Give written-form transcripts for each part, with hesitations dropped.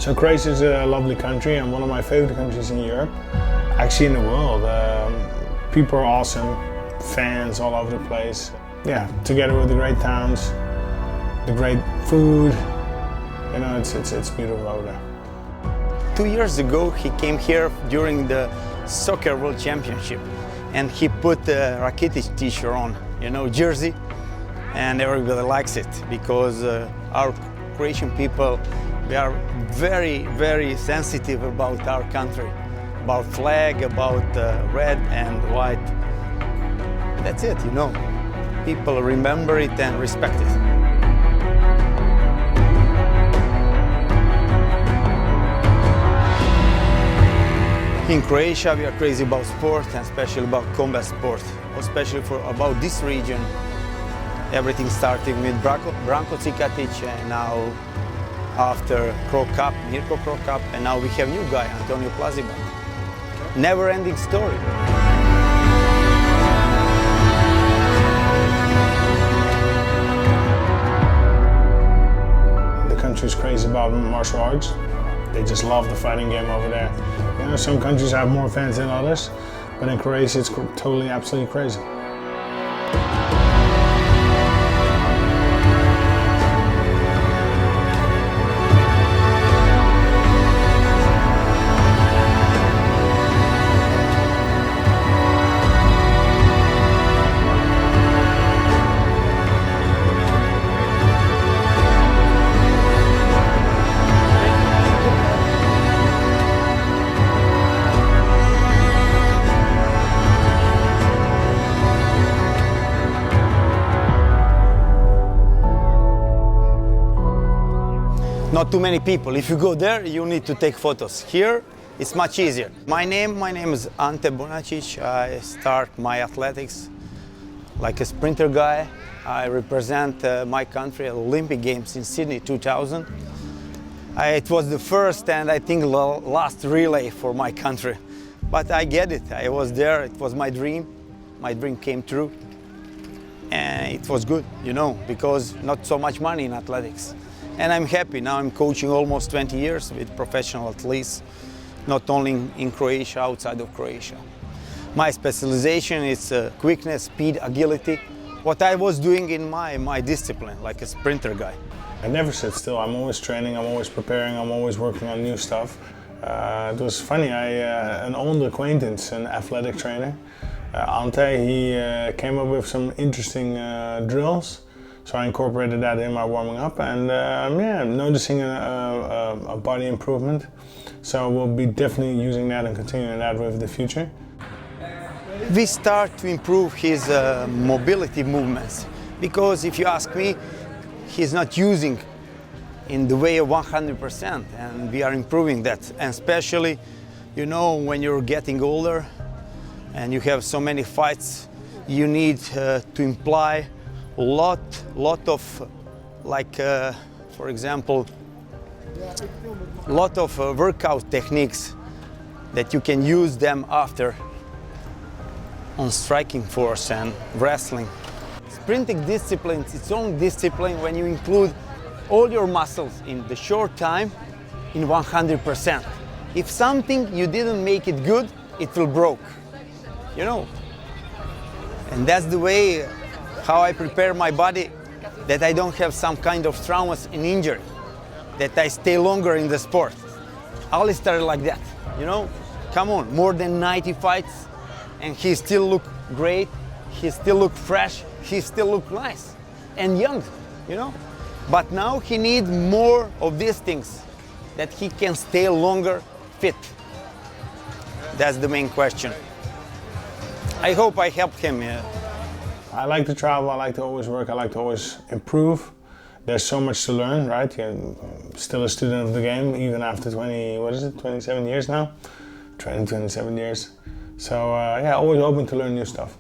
So Croatia is a lovely country and one of my favorite countries in Europe, actually in the world. People are awesome, fans all over the place. Yeah, together with the great towns, the great food, you know, it's beautiful over there. 2 years ago, he came here during the Soccer World Championship, and he put the Cikatić t-shirt on, you know, jersey, and everybody likes it because our Croatian people, we are very, very sensitive about our country, about flag, about red and white. That's it, you know. People remember it and respect it. In Croatia, we are crazy about sport, and especially about combat sport, especially about this region. Everything starting with Branko, Cikatić, and now after Croatia, and now we have new guy, Antonio Plazibat. Never-ending story. The country's crazy about martial arts. They just love the fighting game over there. You know, some countries have more fans than others, but in Croatia it's totally, absolutely crazy. Not too many people. If you go there, you need to take photos. Here, it's much easier. My name is Ante Bonacic. I start my athletics like a sprinter guy. I represent my country at Olympic Games in Sydney 2000. It was the first and I think last relay for my country. But I get it. I was there. It was my dream. My dream came true. And it was good, you know, because not so much money in athletics. And I'm happy. Now I'm coaching almost 20 years with professional athletes, not only in Croatia, outside of Croatia. My specialization is quickness, speed, agility. What I was doing in my discipline, like a sprinter guy. I never sit still. I'm always training, I'm always preparing, I'm always working on new stuff. It was funny, an old acquaintance, an athletic trainer, Ante, he came up with some interesting drills. So I incorporated that in my warming up, and yeah, I'm noticing a body improvement. So we'll be definitely using that and continuing that with the future. We start to improve his mobility movements, because if you ask me, he's not using in the way of 100%, and we are improving that. And especially, you know, when you're getting older and you have so many fights, you need to imply lot of, like, for example, lot of workout techniques that you can use them after on striking force and wrestling. Sprinting discipline is its own discipline when you include all your muscles in the short time in 100%. If something you didn't make it good, it will broke, you know. And that's the way how I prepare my body, that I don't have some kind of traumas and injury, that I stay longer in the sport. Alistair like that, you know? Come on, more than 90 fights, and he still look great, he still look fresh, he still look nice and young, you know? But now he needs more of these things, that he can stay longer fit. That's the main question. I hope I helped him. I like to travel, I like to always work, I like to always improve. There's so much to learn, right? You're still a student of the game, even after 27 years now? 27 years. So yeah, always open to learn new stuff.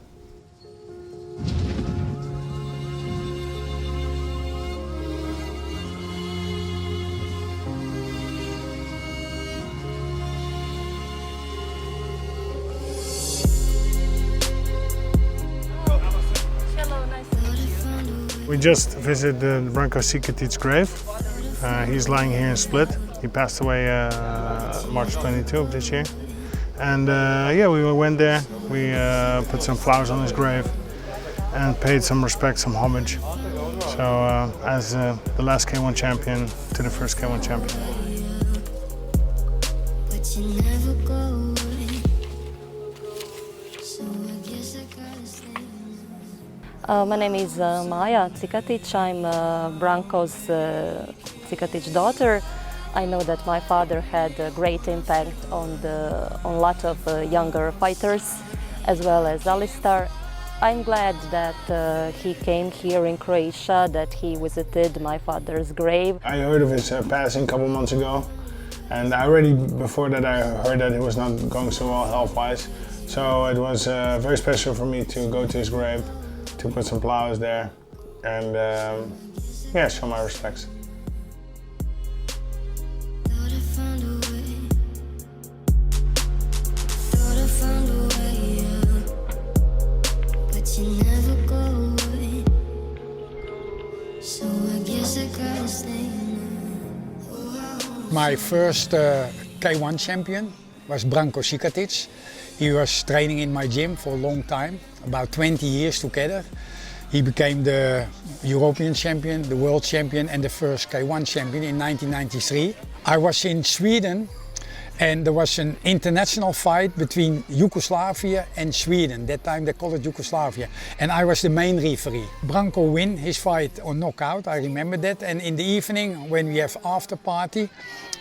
We just visited the Branko Cikatić grave. He's lying here in Split. He passed away March 22 of this year. And yeah, we went there, we put some flowers on his grave and paid some respect, some homage. So as the last K1 champion to the first K1 champion. My name is Maja Cikatić. I'm Branko's Cikatić daughter. I know that my father had a great impact on a lot of younger fighters, as well as Alistair. I'm glad that he came here in Croatia, that he visited my father's grave. I heard of his passing a couple months ago, and already before that I heard that he was not going so well health-wise. So it was very special for me to go to his grave, to put some flowers there, and yeah, show my respects. My first K1 champion was Branko Cikatić. He was training in my gym for a long time, about 20 years together. He became the European champion, the world champion and the first K1 champion in 1993. I was in Sweden and there was an international fight between Yugoslavia and Sweden. That time they called it Yugoslavia. And I was the main referee. Branko won his fight on knockout, I remember that. And in the evening, when we have after party,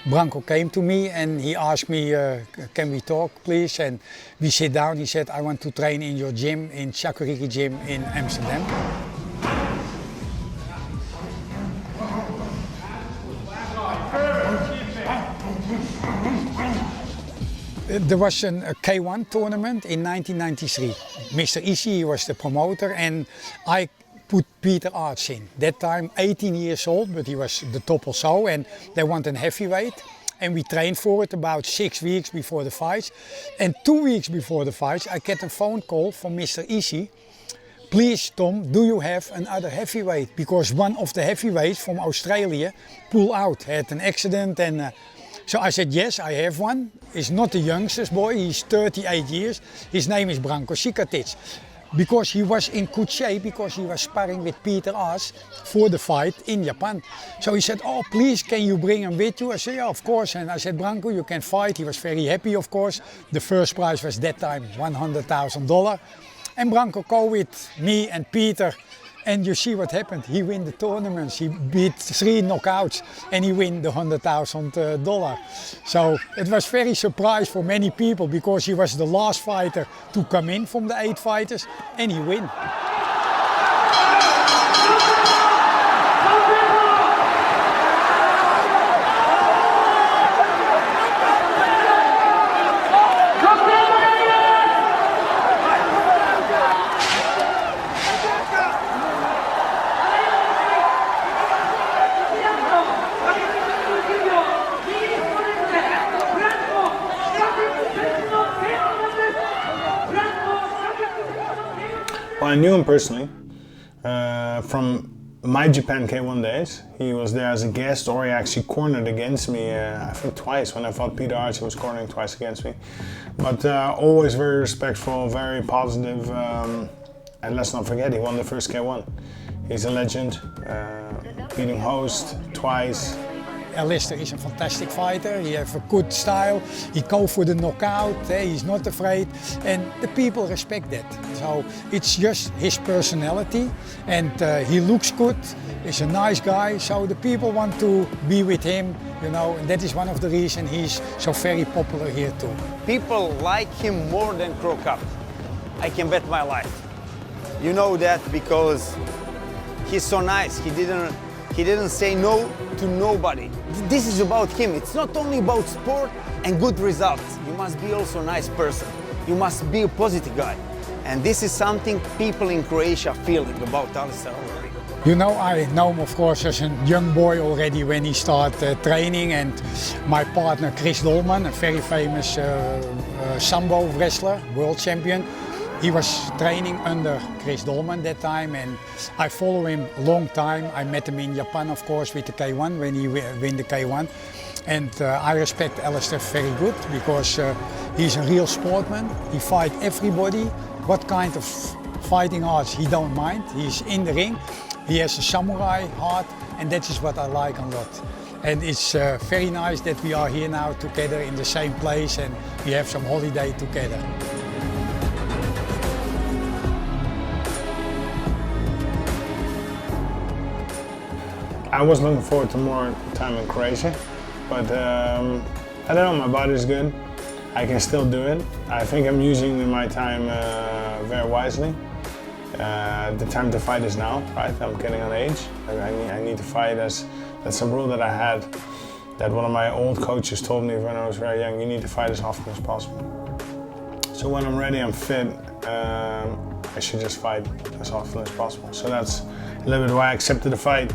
Branko came to me and he asked me, can we talk please? And we sit down, he said, I want to train in your gym, in Cikatić gym in Amsterdam. There was a K1 tournament in 1993. Mr. Ishii was the promoter and I put Peter Arts in. That time 18 years old, but he was the top also, and they wanted a heavyweight. And we trained for it about 6 weeks before the fights. And 2 weeks before the fights, I get a phone call from Mr. Ishii. Please, Tom, do you have another heavyweight? Because one of the heavyweights from Australia pulled out, had an accident. And so I said, yes, I have one. He's not the youngest boy, he's 38 years. His name is Branko Cikatić. Because he was in good shape, because he was sparring with Peter Arts for the fight in Japan. So he said, oh, please, can you bring him with you? I said, yeah, of course. And I said, Branko, you can fight. He was very happy, of course. The first prize was that time $100,000. And Branko go with me and Peter. And you see what happened. He win the tournaments. He beat 3 knockouts and he win the $100,000. So it was very surprise for many people because he was the last fighter to come in from the 8 fighters and he win. Well, I knew him personally from my Japan K1 days. He was there as a guest, or he actually cornered against me, I think twice. When I fought Peter Arts, he was cornering twice against me. But always very respectful, very positive, and let's not forget, he won the first K1. He's a legend, beating host twice. Alistair is a fantastic fighter, he has a good style, he goes for the knockout, he's not afraid, and the people respect that. So it's just his personality, and he looks good, he's a nice guy, so the people want to be with him, you know, and that is one of the reasons he's so very popular here too. People like him more than Crow Cup. I can bet my life. You know that because he's so nice, he didn't say no to nobody. This is about him. It's not only about sport and good results. You must be also a nice person. You must be a positive guy. And this is something people in Croatia feeling about Alistair Overeem. You know, I know him of course as a young boy already when he started training, and my partner Chris Dolman, a very famous Sambo wrestler, world champion, he was training under Chris Dolman that time, and I follow him a long time. I met him in Japan, of course, with the K1 when he win the K1. And I respect Alistair very good because he's a real sportsman. He fights everybody. What kind of fighting arts he don't mind. He's in the ring. He has a samurai heart, and that is what I like a lot. And it's very nice that we are here now together in the same place and we have some holiday together. I was looking forward to more time in Croatia, but I don't know, my body's good. I can still do it. I think I'm using my time very wisely. The time to fight is now, right? I'm getting on age. I need to fight. That's a rule that I had, that one of my old coaches told me when I was very young, you need to fight as often as possible. So when I'm ready, I'm fit, I should just fight as often as possible. So that's a little bit why I accepted the fight.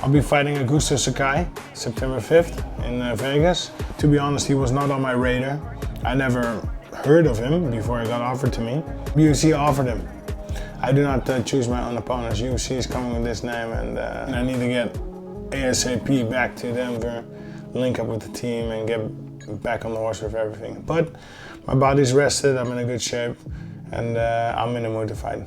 I'll be fighting Augusto Sakai, September 5th in Vegas. To be honest, he was not on my radar. I never heard of him before he got offered to me. UFC offered him. I do not choose my own opponents. UFC is coming with this name, and I need to get ASAP back to Denver, link up with the team and get back on the horse with everything. But my body's rested, I'm in a good shape, and I'm in the mood to fight.